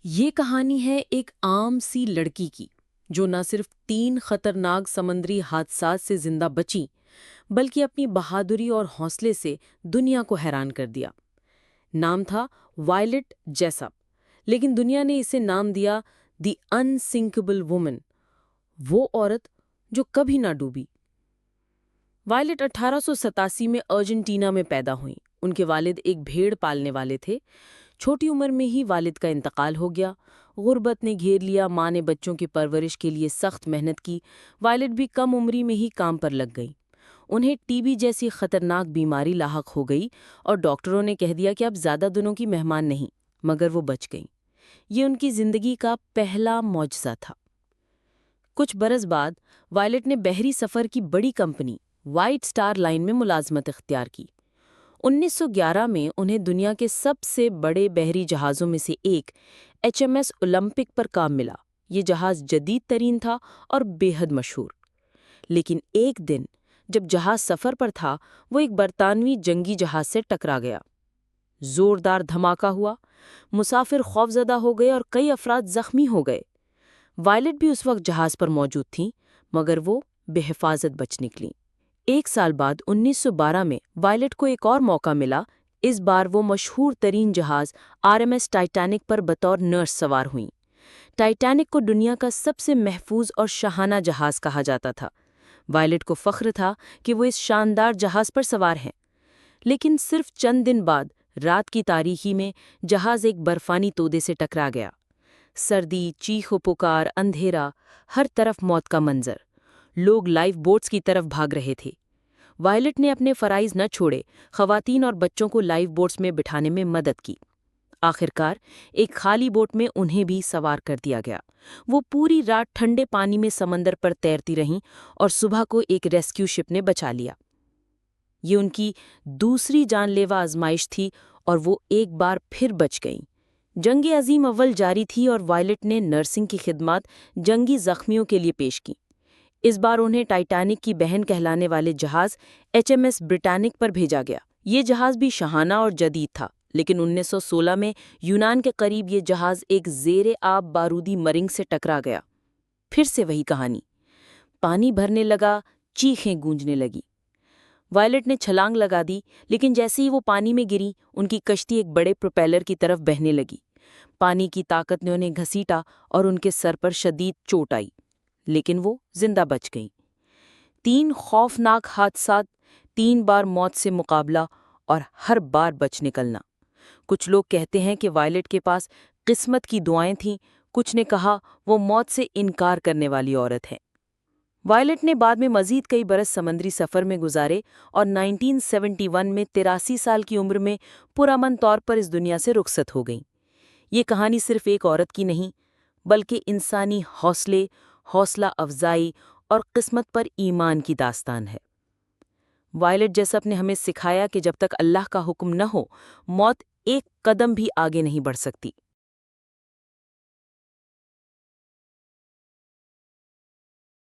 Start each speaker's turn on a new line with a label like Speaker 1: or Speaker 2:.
Speaker 1: یہ کہانی ہے ایک عام سی لڑکی کی جو نہ صرف 3 خطرناک سمندری حادثات سے زندہ بچی بلکہ اپنی بہادری اور حوصلے سے دنیا کو حیران کر دیا۔ نام تھا وائلٹ جیسپ، لیکن دنیا نے اسے نام دیا دی انسنکبل وومن، وہ عورت جو کبھی نہ ڈوبی۔ وائلٹ 1887 میں ارجنٹینا میں پیدا ہوئیں۔ ان کے والد ایک بھیڑ پالنے والے تھے۔ چھوٹی عمر میں ہی والد کا انتقال ہو گیا۔ غربت نے گھیر لیا، ماں نے بچوں کی پرورش کے لیے سخت محنت کی۔ وائلٹ بھی کم عمری میں ہی کام پر لگ گئی۔ انہیں ٹی بی جیسی خطرناک بیماری لاحق ہو گئی اور ڈاکٹروں نے کہہ دیا کہ اب زیادہ دنوں کی مہمان نہیں، مگر وہ بچ گئیں۔ یہ ان کی زندگی کا پہلا معجزہ تھا۔ کچھ برس بعد وائلٹ نے بحری سفر کی بڑی کمپنی وائٹ سٹار لائن میں ملازمت اختیار کی۔ 1911 میں انہیں دنیا کے سب سے بڑے بحری جہازوں میں سے ایک HMS اولمپک پر کام ملا۔ یہ جہاز جدید ترین تھا اور بے حد مشہور۔ لیکن ایک دن جب جہاز سفر پر تھا، وہ ایک برطانوی جنگی جہاز سے ٹکرا گیا۔ زوردار دھماکہ ہوا، مسافر خوفزدہ ہو گئے اور کئی افراد زخمی ہو گئے۔ وائلٹ بھی اس وقت جہاز پر موجود تھیں، مگر وہ بے حفاظت بچ نکلیں۔ 1 سال بعد 1912 میں وائلٹ کو ایک اور موقع ملا۔ اس بار وہ مشہور ترین جہاز RMS ٹائٹینک پر بطور نرس سوار ہوئیں۔ ٹائٹینک کو دنیا کا سب سے محفوظ اور شاہانہ جہاز کہا جاتا تھا۔ وائلٹ کو فخر تھا کہ وہ اس شاندار جہاز پر سوار ہیں۔ لیکن صرف چند دن بعد رات کی تاریکی میں جہاز ایک برفانی تودے سے ٹکرا گیا۔ سردی، چیخ و پکار، اندھیرا، ہر طرف موت کا منظر۔ لوگ لائف بوٹس کی طرف بھاگ رہے تھے۔ وائلٹ نے اپنے فرائض نہ چھوڑے، خواتین اور بچوں کو لائف بوٹس میں بٹھانے میں مدد کی۔ آخرکار ایک خالی بوٹ میں انہیں بھی سوار کر دیا گیا۔ وہ پوری رات ٹھنڈے پانی میں سمندر پر تیرتی رہیں اور صبح کو ایک ریسکیو شپ نے بچا لیا۔ یہ ان کی دوسری جان لیوا آزمائش تھی اور وہ ایک بار پھر بچ گئیں۔ جنگ عظیم اول جاری تھی اور وائلٹ نے نرسنگ کی خدمات جنگی زخمیوں کے لیے پیش کیں۔ اس بار انہیں ٹائٹینک کی بہن کہلانے والے جہاز HMS برٹینک پر بھیجا گیا۔ یہ جہاز بھی شاہانہ اور جدید تھا، لیکن 1916 میں یونان کے قریب یہ جہاز ایک زیر آب بارودی مرنگ سے ٹکرا گیا۔ پھر سے وہی کہانی، پانی بھرنے لگا، چیخیں گونجنے لگی۔ وائلٹ نے چھلانگ لگا دی، لیکن جیسے ہی وہ پانی میں گری، ان کی کشتی ایک بڑے پروپیلر کی طرف بہنے لگی۔ پانی کی طاقت نے انہیں گھسیٹا اور ان کے سر پر شدید چوٹ آئی، لیکن وہ زندہ بچ گئیں۔ 3 خوفناک حادثات، 3 بار موت سے مقابلہ اور ہر بار بچ نکلنا۔ کچھ لوگ کہتے ہیں کہ وائلٹ کے پاس قسمت کی دعائیں تھیں، کچھ نے کہا وہ موت سے انکار کرنے والی عورت ہے۔ وائلٹ نے بعد میں مزید کئی برس سمندری سفر میں گزارے اور 1971 میں 83 سال کی عمر میں پرامن طور پر اس دنیا سے رخصت ہو گئیں۔ یہ کہانی صرف ایک عورت کی نہیں، بلکہ انسانی حوصلے، حوصلہ افزائی اور قسمت پر ایمان کی داستان ہے۔ وائلٹ جیسپ نے ہمیں سکھایا کہ جب تک اللہ کا حکم نہ ہو، موت ایک قدم بھی آگے نہیں بڑھ سکتی۔